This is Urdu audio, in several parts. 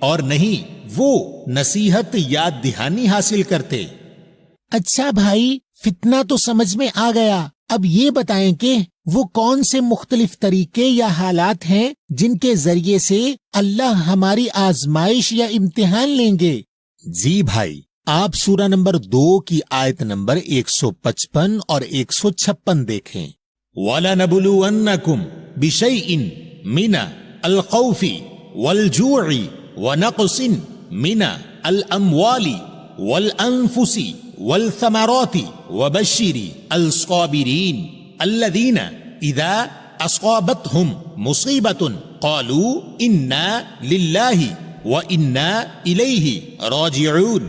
اور نہیں وہ نصیحت یاد دہانی حاصل کرتے۔ اچھا بھائی، فتنہ تو سمجھ میں آ گیا، اب یہ بتائیں کہ وہ کون سے مختلف طریقے یا حالات ہیں جن کے ذریعے سے اللہ ہماری آزمائش یا امتحان لیں گے؟ جی بھائی، آپ سورہ نمبر 2 کی آیت نمبر 155 اور 156 دیکھیں۔ وَلَنَبْلُوَنَّكُمْ بِشَيْءٍ مِّنَ الْخَوْفِ وَالْجُوعِ وَنَقْصٍ مِّنَ الْأَمْوَالِ وَالْأَنفُسِ وَالْثَمَرَاتِ وَبَشِّرِ الصَّابِرِينَ الَّذِينَ إِذَا أَصَابَتْهُمْ مُصِيبَةٌ قَالُوا إِنَّا لِلَّهِ وَإِنَّا إِلَيْهِ رَاجِعُونَ۔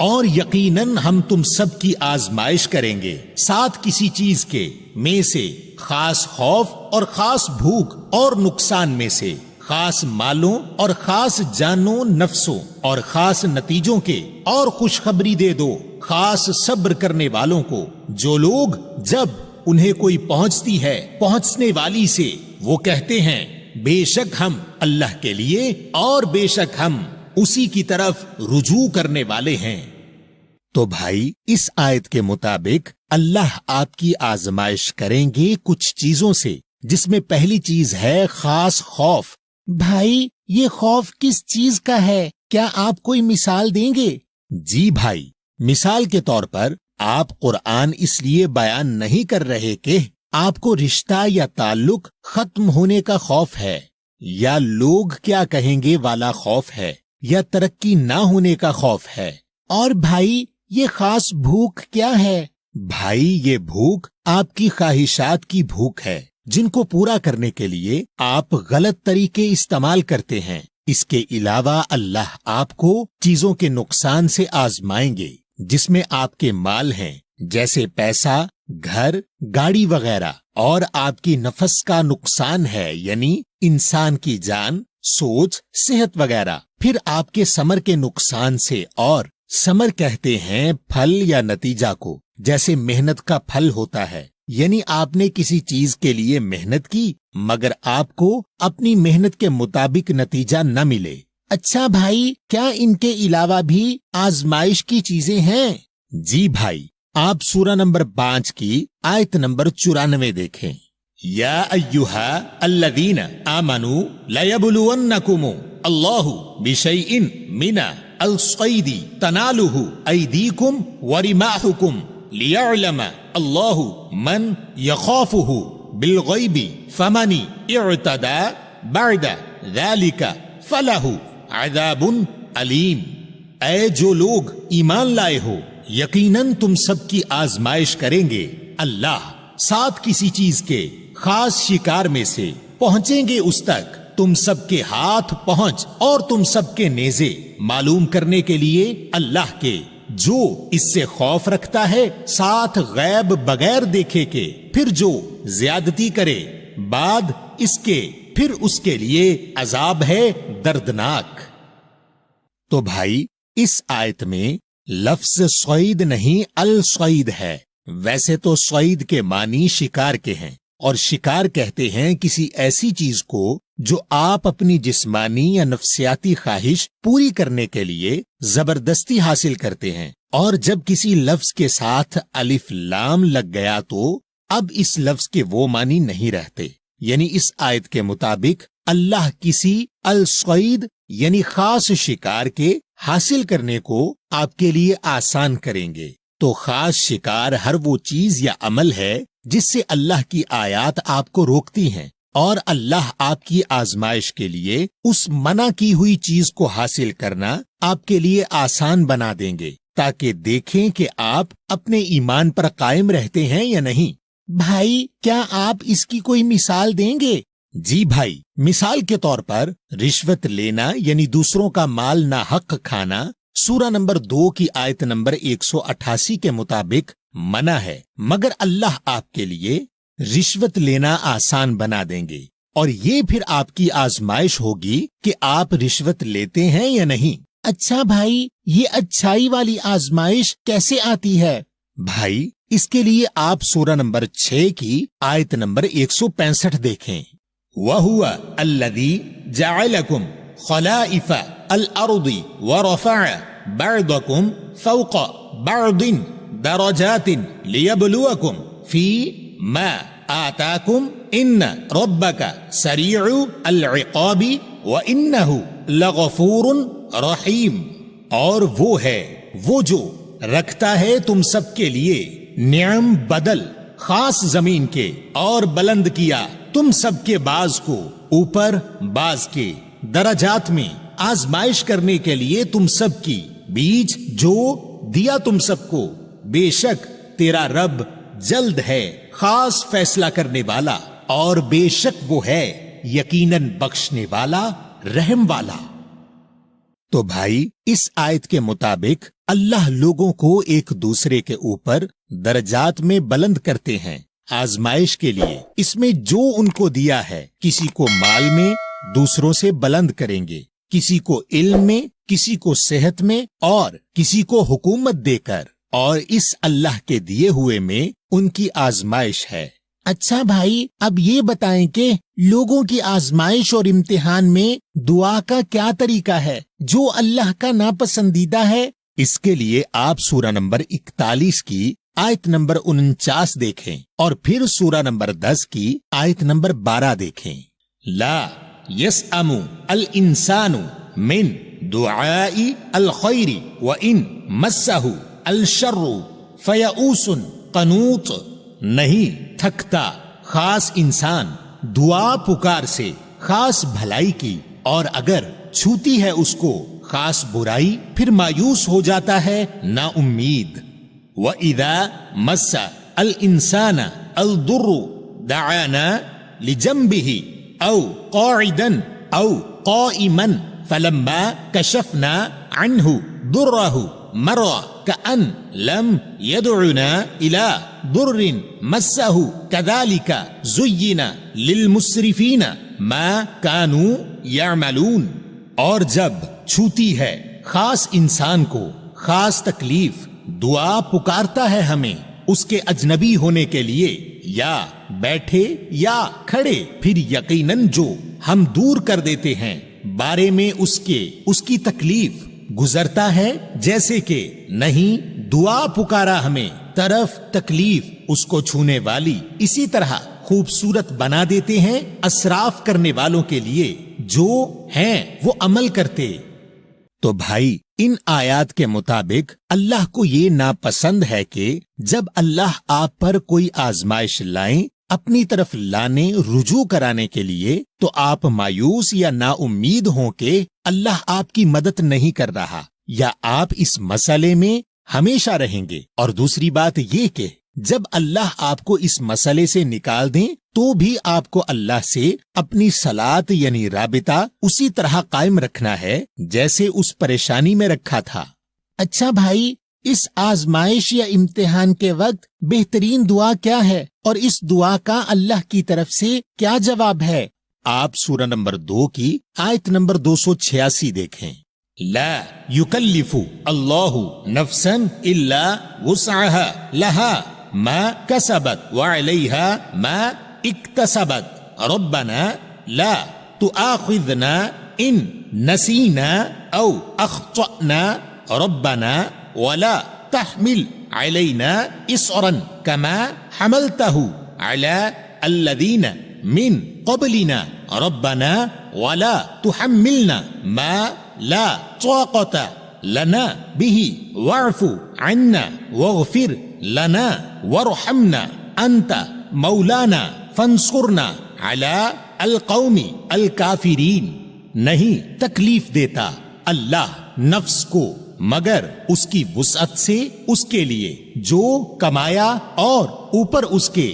اور یقیناً ہم تم سب کی آزمائش کریں گے ساتھ کسی چیز کے میں سے، خاص خوف اور خاص بھوک اور نقصان میں سے، خاص مالوں اور خاص جانوں نفسوں اور خاص نتیجوں کے، اور خوشخبری دے دو خاص صبر کرنے والوں کو، جو لوگ جب انہیں کوئی پہنچتی ہے پہنچنے والی سے وہ کہتے ہیں بے شک ہم اللہ کے لیے اور بے شک ہم اسی کی طرف رجوع کرنے والے ہیں۔ تو بھائی، اس آیت کے مطابق اللہ آپ کی آزمائش کریں گے کچھ چیزوں سے، جس میں پہلی چیز ہے خاص خوف۔ بھائی، یہ خوف کس چیز کا ہے؟ کیا آپ کوئی مثال دیں گے؟ جی بھائی، مثال کے طور پر آپ قرآن اس لیے بیان نہیں کر رہے کہ آپ کو رشتہ یا تعلق ختم ہونے کا خوف ہے، یا لوگ کیا کہیں گے والا خوف ہے، یا ترقی نہ ہونے کا خوف ہے۔ اور بھائی، یہ خاص بھوک کیا ہے؟ بھائی، یہ بھوک آپ کی خواہشات کی بھوک ہے، جن کو پورا کرنے کے لیے آپ غلط طریقے استعمال کرتے ہیں۔ اس کے علاوہ اللہ آپ کو چیزوں کے نقصان سے آزمائیں گے، جس میں آپ کے مال ہیں، جیسے پیسہ، گھر، گاڑی وغیرہ، اور آپ کی نفس کا نقصان ہے، یعنی انسان کی جان، سوچ، صحت وغیرہ۔ پھر آپ کے ثمر کے نقصان سے، اور ثمر کہتے ہیں پھل یا نتیجہ کو، جیسے محنت کا پھل ہوتا ہے، یعنی آپ نے کسی چیز کے لیے محنت کی مگر آپ کو اپنی محنت کے مطابق نتیجہ نہ ملے۔ اچھا بھائی، کیا ان کے علاوہ بھی آزمائش کی چیزیں ہیں؟ جی بھائی، آپ سورہ نمبر 5 کی آیت نمبر 94 دیکھیں۔ یا ایہا الذین آمنوا لیبلونکم اللہ بشیء من الصید تنالہ ایدیکم ورماحکم لیعلم اللہ من یخافہ بالغیب فمن اعتدی بعد ذلک فلہ عذاب علیم۔ اے جو لوگ ایمان لائے ہو، یقیناً تم سب کی آزمائش کریں گے اللہ ساتھ کسی چیز کے خاص شکار میں سے، پہنچیں گے اس تک تم سب کے ہاتھ پہنچ اور تم سب کے نیزے، معلوم کرنے کے لیے اللہ کے جو اس سے خوف رکھتا ہے ساتھ غیب بغیر دیکھے کے، پھر جو زیادتی کرے بعد اس کے، پھر اس کے لیے عذاب ہے دردناک۔ تو بھائی، اس آیت میں لفظ صید نہیں الصید ہے۔ ویسے تو صید کے معنی شکار کے ہیں، اور شکار کہتے ہیں کسی ایسی چیز کو جو آپ اپنی جسمانی یا نفسیاتی خواہش پوری کرنے کے لیے زبردستی حاصل کرتے ہیں۔ اور جب کسی لفظ کے ساتھ الف لام لگ گیا تو اب اس لفظ کے وہ معنی نہیں رہتے، یعنی اس آیت کے مطابق اللہ کسی الصید یعنی خاص شکار کے حاصل کرنے کو آپ کے لیے آسان کریں گے۔ تو خاص شکار ہر وہ چیز یا عمل ہے جس سے اللہ کی آیات آپ کو روکتی ہیں، اور اللہ آپ کی آزمائش کے لیے اس منع کی ہوئی چیز کو حاصل کرنا آپ کے لیے آسان بنا دیں گے، تاکہ دیکھیں کہ آپ اپنے ایمان پر قائم رہتے ہیں یا نہیں۔ بھائی، کیا آپ اس کی کوئی مثال دیں گے؟ جی بھائی، مثال کے طور پر رشوت لینا یعنی دوسروں کا مال ناحق کھانا سورہ نمبر 2 کی آیت نمبر 188 کے مطابق منع ہے، مگر اللہ آپ کے لیے رشوت لینا آسان بنا دیں گے، اور یہ پھر آپ کی آزمائش ہوگی کہ آپ رشوت لیتے ہیں یا نہیں۔ اچھا بھائی، یہ اچھائی والی آزمائش کیسے آتی ہے؟ بھائی، اس کے لیے آپ سورہ نمبر 6 کی آیت نمبر 165 دیکھیں۔ وَهُوَ الَّذِي جَعَلَكُمْ خَلَائِفَ الأرض ورفع بعضكم فوق بعض درجات ليبلوكم فيما آتاكم إن ربك سريع العقاب وإنه لغفور رحيم. اور وہ ہے وہ جو رکھتا ہے تم سب کے لیے نعم بدل خاص زمین کے، اور بلند کیا تم سب کے بعض کو اوپر بعض کے درجات میں آزمائش کرنے کے لیے تم سب کی بیچ جو دیا تم سب کو. بے شک تیرا رب جلد ہے خاص فیصلہ کرنے والا، اور بے شک وہ ہے یقیناً بخشنے والا رحم والا. تو بھائی اس آیت کے مطابق اللہ لوگوں کو ایک دوسرے کے اوپر درجات میں بلند کرتے ہیں آزمائش کے لیے. اس میں جو ان کو دیا ہے، کسی کو مال میں دوسروں سے بلند کریں گے، کسی کو علم میں، کسی کو صحت میں، اور کسی کو حکومت دے کر، اور اس اللہ کے دیے ہوئے میں ان کی آزمائش ہے. اچھا بھائی، اب یہ بتائیں کہ لوگوں کی آزمائش اور امتحان میں دعا کا کیا طریقہ ہے جو اللہ کا ناپسندیدہ ہے؟ اس کے لیے آپ سورہ نمبر 41 کی آیت نمبر 49 دیکھیں، اور پھر سورہ نمبر 10 کی آیت نمبر 12 دیکھیں. لا يسأم الإنسان من دعاء الخير وإن مسه الشر فيئوس قنوط. نہیں تھکتا خاص انسان دعا پکار سے خاص بھلائی کی، اور اگر چھوتی ہے اس کو خاص برائی پھر مایوس ہو جاتا ہے نا امید. وَإِذَا مَسَّ الْإِنسَانَ الضُّرُّ دَعَانَا لِجَنبِهِ أَوْ قَاعِدًا أَوْ قَائِمًا فَلَمَّا كَشَفْنَا عَنْهُ ضُرَّهُ مَرَّ كَأَنْ لَمْ يَدْعُنَا إِلَى ضُرٍّ مَسَّهُ كَذَلِكَ زُيِّنَ لِلْمُسْرِفِينَ مَا كَانُوا يَعْمَلُونَ. اور جب چھوتی ہے خاص انسان کو خاص تکلیف، دعا پکارتا ہے ہمیں اس کے اجنبی ہونے کے لیے، یا بیٹھے یا کھڑے، پھر یقیناً جو ہم دور کر دیتے ہیں بارے میں اس کی تکلیف گزرتا ہے جیسے کہ نہیں دعا پکارا ہمیں طرف تکلیف اس کو چھونے والی. اسی طرح خوبصورت بنا دیتے ہیں اسراف کرنے والوں کے لیے جو ہیں وہ عمل کرتے. تو بھائی ان آیات کے مطابق اللہ کو یہ ناپسند ہے کہ جب اللہ آپ پر کوئی آزمائش لائیں اپنی طرف لانے رجوع کرانے کے لیے، تو آپ مایوس یا نا امید ہوں کہ اللہ آپ کی مدد نہیں کر رہا، یا آپ اس مسئلے میں ہمیشہ رہیں گے. اور دوسری بات یہ کہ جب اللہ آپ کو اس مسئلے سے نکال دیں تو بھی آپ کو اللہ سے اپنی صلات یعنی رابطہ اسی طرح قائم رکھنا ہے جیسے اس پریشانی میں رکھا تھا. اچھا بھائی، اس آزمائش یا امتحان کے وقت بہترین دعا کیا ہے، اور اس دعا کا اللہ کی طرف سے کیا جواب ہے؟ آپ سورہ نمبر 2 کی آیت نمبر 286 دیکھیں. لا يكلف الله نفسا الا وسعها لها ما كسبت وعليها ما اكتسبت ربنا لا تؤاخذنا ان نسينا او اخطأنا ربنا ولا تحمل علينا اصرا كما حملته على الذين من قبلنا ربنا ولا تحملنا ما لا طاقة لنا به واعف عنا واغفر لنا وارحمنا انت مولانا فانصرنا على القوم الكافرين. نہیں تکلیف دیتا اللہ نفس کو مگر اس کی وسعت سے اس کے لیے جو کمایا اور اوپر اس کے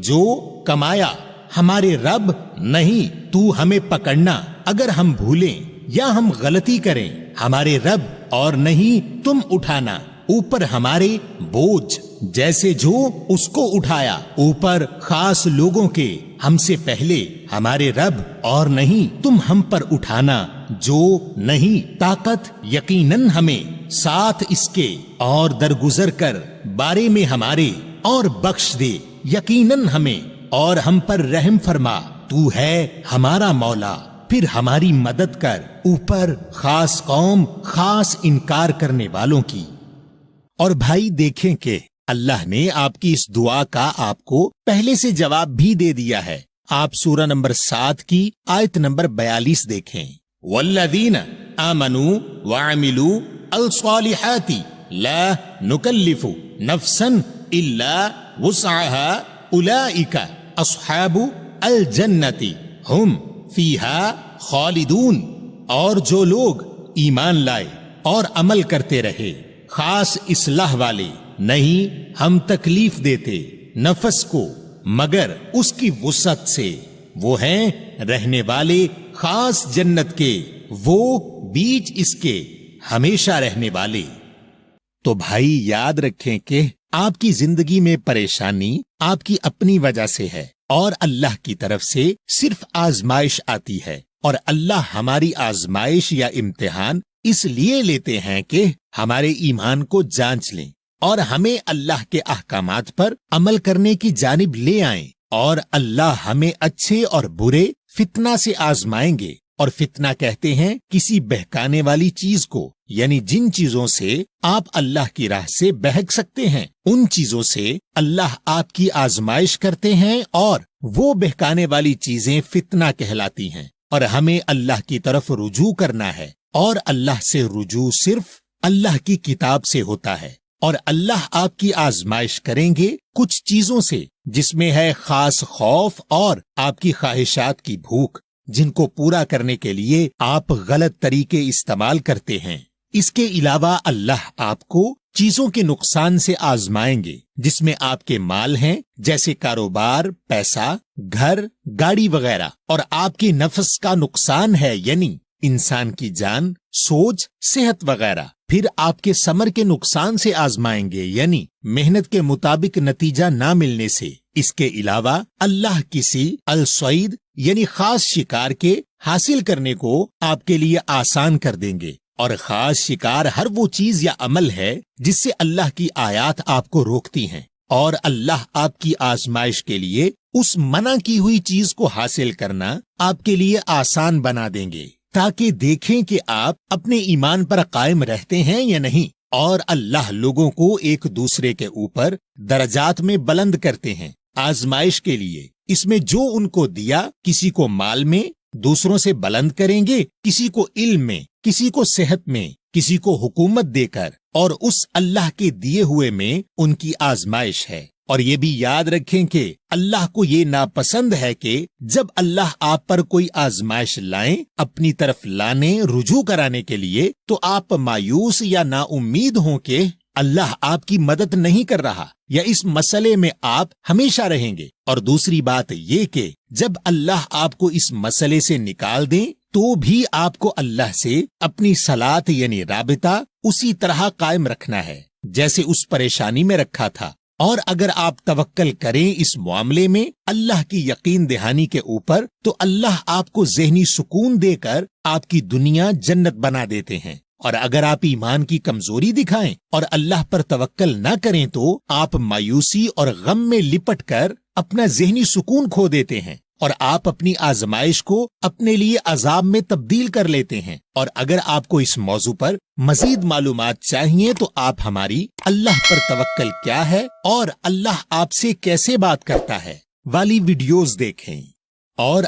جو کمایا. ہمارے رب نہیں تو ہمیں پکڑنا اگر ہم بھولیں یا ہم غلطی کریں، ہمارے رب اور نہیں تم اٹھانا اوپر ہمارے بوجھ جیسے جو اس کو اٹھایا اوپر خاص لوگوں کے ہم سے پہلے، ہمارے رب اور نہیں تم ہم پر اٹھانا جو نہیں طاقت یقیناً ہمیں ساتھ اس کے، اور درگزر کر بارے میں ہمارے اور بخش دے یقیناً ہمیں، اور ہم پر رحم فرما، تو ہے ہمارا مولا. پھر ہماری مدد کر اوپر خاص قوم خاص انکار کرنے والوں کی۔ اور بھائی دیکھیں کہ اللہ نے آپ کی اس دعا کا آپ کو پہلے سے جواب بھی دے دیا ہے۔ آپ سورہ نمبر 7 کی آیت نمبر 42 دیکھیں۔ والذین آمنوا وعملوا الصالحات لا نکلف نفسا الا وسعها اولئک اصحاب الجنت ہم فیہا خالدون۔ اور جو لوگ ایمان لائے اور عمل کرتے رہے خاص اصلاح والے، نہیں ہم تکلیف دیتے نفس کو مگر اس کی وسعت سے، وہ ہیں رہنے والے خاص جنت کے، وہ بیچ اس کے ہمیشہ رہنے والے۔ تو بھائی یاد رکھیں کہ آپ کی زندگی میں پریشانی آپ کی اپنی وجہ سے ہے، اور اللہ کی طرف سے صرف آزمائش آتی ہے، اور اللہ ہماری آزمائش یا امتحان اس لیے لیتے ہیں کہ ہمارے ایمان کو جانچ لیں اور ہمیں اللہ کے احکامات پر عمل کرنے کی جانب لے آئیں، اور اللہ ہمیں اچھے اور برے فتنہ سے آزمائیں گے۔ اور فتنہ کہتے ہیں کسی بہکانے والی چیز کو، یعنی جن چیزوں سے آپ اللہ کی راہ سے بہک سکتے ہیں ان چیزوں سے اللہ آپ کی آزمائش کرتے ہیں، اور وہ بہکانے والی چیزیں فتنہ کہلاتی ہیں۔ اور ہمیں اللہ کی طرف رجوع کرنا ہے، اور اللہ سے رجوع صرف اللہ کی کتاب سے ہوتا ہے۔ اور اللہ آپ کی آزمائش کریں گے کچھ چیزوں سے، جس میں ہے خاص خوف اور آپ کی خواہشات کی بھوک، جن کو پورا کرنے کے لیے آپ غلط طریقے استعمال کرتے ہیں۔ اس کے علاوہ اللہ آپ کو چیزوں کے نقصان سے آزمائیں گے، جس میں آپ کے مال ہیں، جیسے کاروبار، پیسہ، گھر، گاڑی وغیرہ، اور آپ کے نفس کا نقصان ہے، یعنی انسان کی جان، سوچ، صحت وغیرہ۔ پھر آپ کے ثمر کے نقصان سے آزمائیں گے، یعنی محنت کے مطابق نتیجہ نہ ملنے سے۔ اس کے علاوہ اللہ کسی الصید یعنی خاص شکار کے حاصل کرنے کو آپ کے لیے آسان کر دیں گے، اور خاص شکار ہر وہ چیز یا عمل ہے جس سے اللہ کی آیات آپ کو روکتی ہیں، اور اللہ آپ کی آزمائش کے لیے اس منع کی ہوئی چیز کو حاصل کرنا آپ کے لیے آسان بنا دیں گے، تاکہ دیکھیں کہ آپ اپنے ایمان پر قائم رہتے ہیں یا نہیں۔ اور اللہ لوگوں کو ایک دوسرے کے اوپر درجات میں بلند کرتے ہیں آزمائش کے لیے۔ اس میں جو ان کو دیا، کسی کو مال میں دوسروں سے بلند کریں گے، کسی کو علم میں، کسی کو صحت میں، کسی کو حکومت دے کر، اور اس اللہ کے دیے ہوئے میں ان کی آزمائش ہے۔ اور یہ بھی یاد رکھیں کہ اللہ کو یہ ناپسند ہے کہ جب اللہ آپ پر کوئی آزمائش لائیں، اپنی طرف لانے، رجوع کرانے کے لیے، تو آپ مایوس یا نا امید ہوں کہ اللہ آپ کی مدد نہیں کر رہا، یا اس مسئلے میں آپ ہمیشہ رہیں گے۔ اور دوسری بات یہ کہ جب اللہ آپ کو اس مسئلے سے نکال دیں تو بھی آپ کو اللہ سے اپنی صلات یعنی رابطہ اسی طرح قائم رکھنا ہے جیسے اس پریشانی میں رکھا تھا۔ اور اگر آپ توکل کریں اس معاملے میں اللہ کی یقین دہانی کے اوپر، تو اللہ آپ کو ذہنی سکون دے کر آپ کی دنیا جنت بنا دیتے ہیں۔ اور اگر آپ ایمان کی کمزوری دکھائیں اور اللہ پر توکل نہ کریں تو آپ مایوسی اور غم میں لپٹ کر اپنا ذہنی سکون کھو دیتے ہیں، اور آپ اپنی آزمائش کو اپنے لیے عذاب میں تبدیل کر لیتے ہیں۔ اور اگر آپ کو اس موضوع پر مزید معلومات چاہیے تو آپ ہماری اللہ پر توکل کیا ہے اور اللہ آپ سے کیسے بات کرتا ہے والی ویڈیوز دیکھیں۔ اور